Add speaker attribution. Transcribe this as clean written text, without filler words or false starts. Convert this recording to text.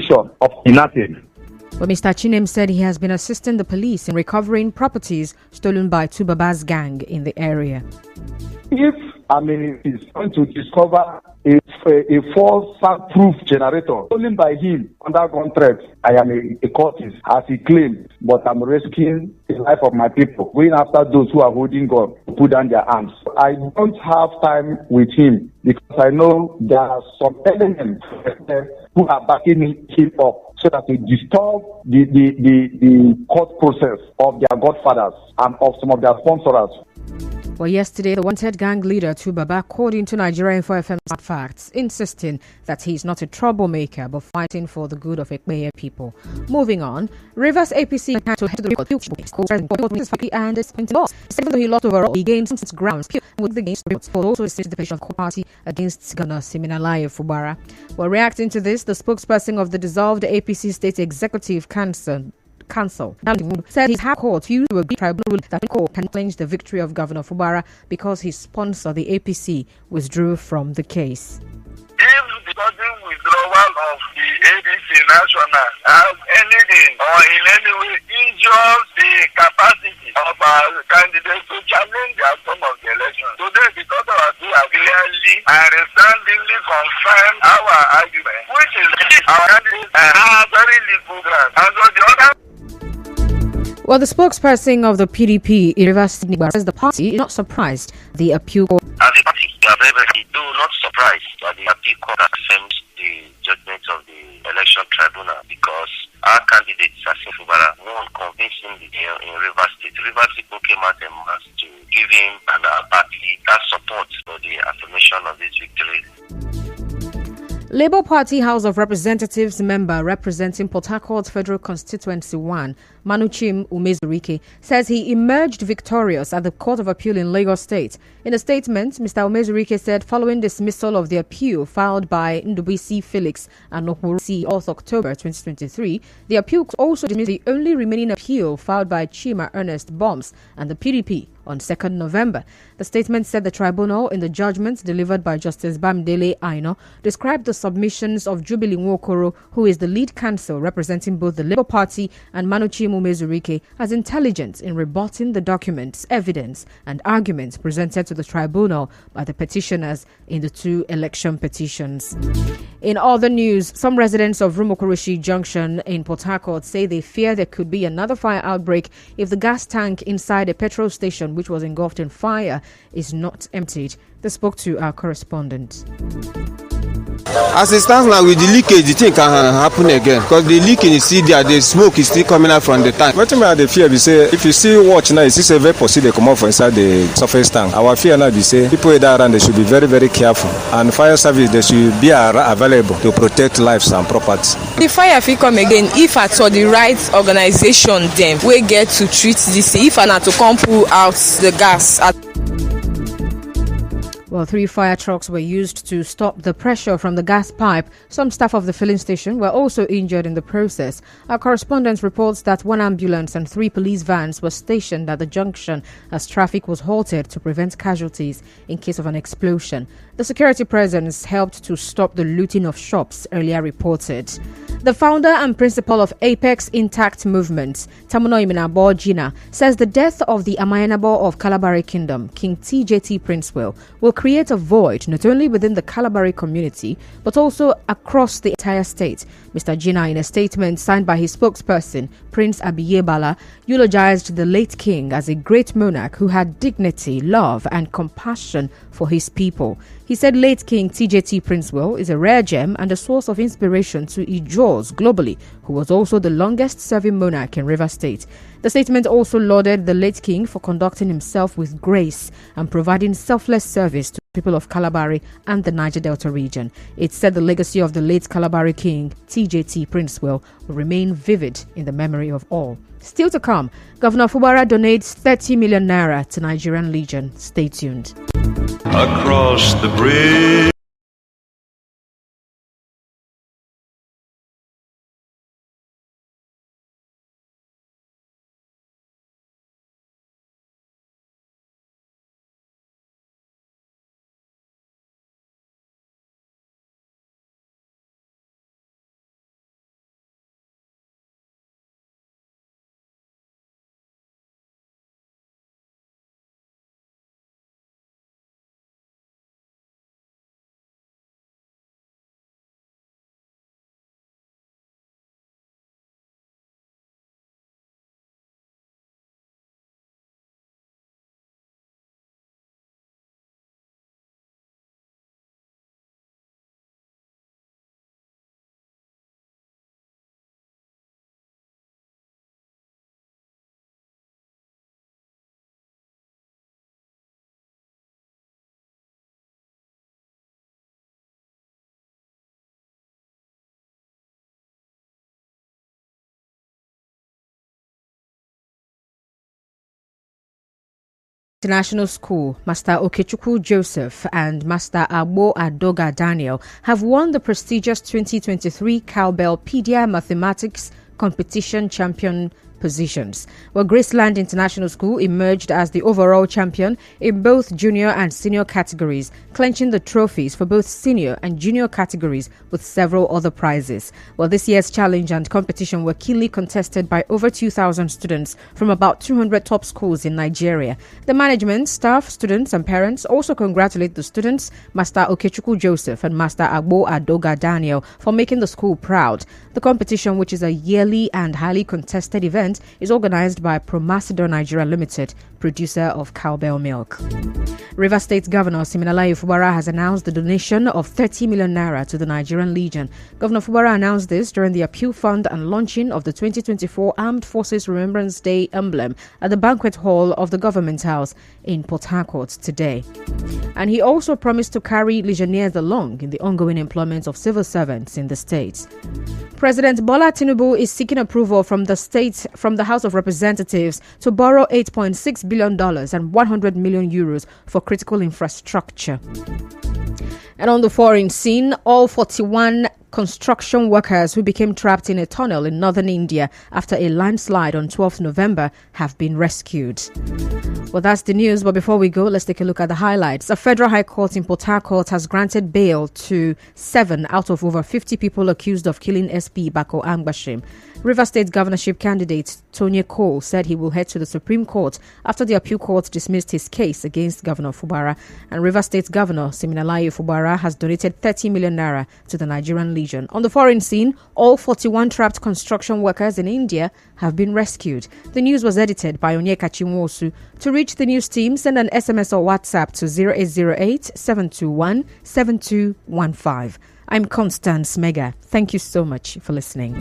Speaker 1: position of inactive.
Speaker 2: Well, Mr. Chinem said he has been assisting the police in recovering properties stolen by Tubaba's gang in the area.
Speaker 1: If he's going to discover a false soundproof generator stolen by him under contract, I am a cultist, as he claimed, but I'm risking the life of my people, going after those who are holding gun to put down their arms. I don't have time with him because I know there are some elements who are backing him up so that they disturb the court process of their godfathers and of some of their sponsors.
Speaker 2: Well, yesterday, the wanted gang leader Tubaba called into Nigeria Info FM Facts, insisting that he's not a troublemaker but fighting for the good of Ekpeye people. Moving on, Rivers APC to head to the record and it's lost. Even though he lost overall, he gained some grounds with the games for also the participation of the party against Governor Siminalayi Fubara. Well, reacting to this, the spokesperson of the dissolved APC State Executive Council said his court used to agree tribunal that court can challenge the victory of Governor Fubara because his sponsor, the APC, withdrew from the case.
Speaker 3: If the sudden withdrawal of the APC national has anything or in any way injures the capacity of our candidates to challenge the outcome of the election, today because our two have clearly and resoundingly confirmed our argument, which is our candidates have very little ground. And so the other.
Speaker 2: Well, the spokesperson of the PDP, Rivers says the party is not surprised the appeal court.
Speaker 4: As a party, we are very not surprised that the appeal court accepts the judgment of the election tribunal because our candidate, Sassin Fubara, won convincingly in Rivers State. Rivers people came out en masse to give him and our party that support for the affirmation of this victory.
Speaker 2: Labour Party House of Representatives member representing Port Harcourt Federal Constituency 1, Manuchim Umezurike, says he emerged victorious at the Court of Appeal in Lagos State. In a statement, Mr. Umezurike said following dismissal of the appeal filed by Ndubisi Felix and Nokurusi 4th October 2023, the appeal also dismissed the only remaining appeal filed by Chima Ernest Bombs and the PDP on 2nd November. The statement said the tribunal, in the judgment delivered by Justice Bamidele Aino, described the submissions of Jubilee Nwokoro, who is the lead counsel representing both the Labour Party and Manuchim Umezurike, as intelligent in rebutting the documents, evidence and arguments presented to the tribunal by the petitioners in the two election petitions. In other news, some residents of Rumokoroshi Junction in Port Harcourt say they fear there could be another fire outbreak if the gas tank inside a petrol station, which was engulfed in fire, is not emptied. They spoke to our correspondent.
Speaker 5: As it stands now, with the leakage, the thing can happen again because the leak in the there, the smoke is still coming out from the tank.
Speaker 6: What I the fear be say, if you see watch now, you see a vapor see they come out from inside the surface tank. Our fear now be say people that around they should be very very careful, and fire service they should be available to protect lives and property.
Speaker 7: The fire will come again if at all the right organization them we get to treat this. If not to come pull out the gas.
Speaker 2: Well, 3 fire trucks were used to stop the pressure from the gas pipe. Some staff of the filling station were also injured in the process. Our correspondent reports that 1 ambulance and 3 police vans were stationed at the junction as traffic was halted to prevent casualties in case of an explosion. The security presence helped to stop the looting of shops, earlier reported. The founder and principal of Apex Intact Movement, Tamuno Iminabo Gina, says the death of the Amayanabo of Kalabari Kingdom, King TJT Princewell, will create a void not only within the Kalabari community but also across the entire state. Mr. Gina, in a statement signed by his spokesperson, Prince Abiyebala, eulogized the late king as a great monarch who had dignity, love and compassion for his people. He said late King TJT Princewell is a rare gem and a source of inspiration to Ijaws globally, who was also the longest-serving monarch in Rivers State. The statement also lauded the late king for conducting himself with grace and providing selfless service to the people of Kalabari and the Niger Delta region. It said the legacy of the late Kalabari king, TJT Princewell, will remain vivid in the memory of all. Still to come, Governor Fubara donates 30 million naira to Nigerian Legion. Stay tuned.
Speaker 8: Across the bridge.
Speaker 2: International School, Master Okechukwu Joseph and Master Agbo Adoga Daniel have won the prestigious 2023 Cowbell Pedia Mathematics Competition Champion positions. Well, Graceland International School emerged as the overall champion in both junior and senior categories, clinching the trophies for both senior and junior categories with several other prizes. Well, this year's challenge and competition were keenly contested by over 2,000 students from about 200 top schools in Nigeria. The management, staff, students and parents also congratulate the students, Master Okechukwu Joseph and Master Agbo Adoga Daniel, for making the school proud. The competition, which is a yearly and highly contested event, is organized by Promasidor Nigeria Limited, producer of cowbell milk. Rivers State Governor Siminalayi Fubara has announced the donation of 30 million naira to the Nigerian Legion. Governor Fubara announced this during the appeal fund and launching of the 2024 Armed Forces Remembrance Day emblem at the banquet hall of the Government House in Port Harcourt today. And he also promised to carry Legionnaires along in the ongoing employment of civil servants in the state. President Bola Tinubu is seeking approval from the House of Representatives to borrow $8.6 billion and 100 million euros for critical infrastructure. And on the foreign scene, all 41 construction workers who became trapped in a tunnel in northern India after a landslide on 12th November have been rescued. Well, that's the news, but before we go, let's take a look at the highlights. A federal high court in Port Harcourt has granted bail to 7 out of over 50 people accused of killing SP Bako Angbashim. Rivers State governorship candidate Tony Cole said he will head to the Supreme Court after the appeal court dismissed his case against Governor Fubara. And Rivers State Governor Siminalayi Fubara has donated 30 million naira to the Nigerian Legion. On the foreign scene, all 41 trapped construction workers in India have been rescued. The news was edited by Onyeka Chinwosu. To reach the news team, send an SMS or WhatsApp to 0808 721 7215. I'm Constance Mega. Thank you so much for listening.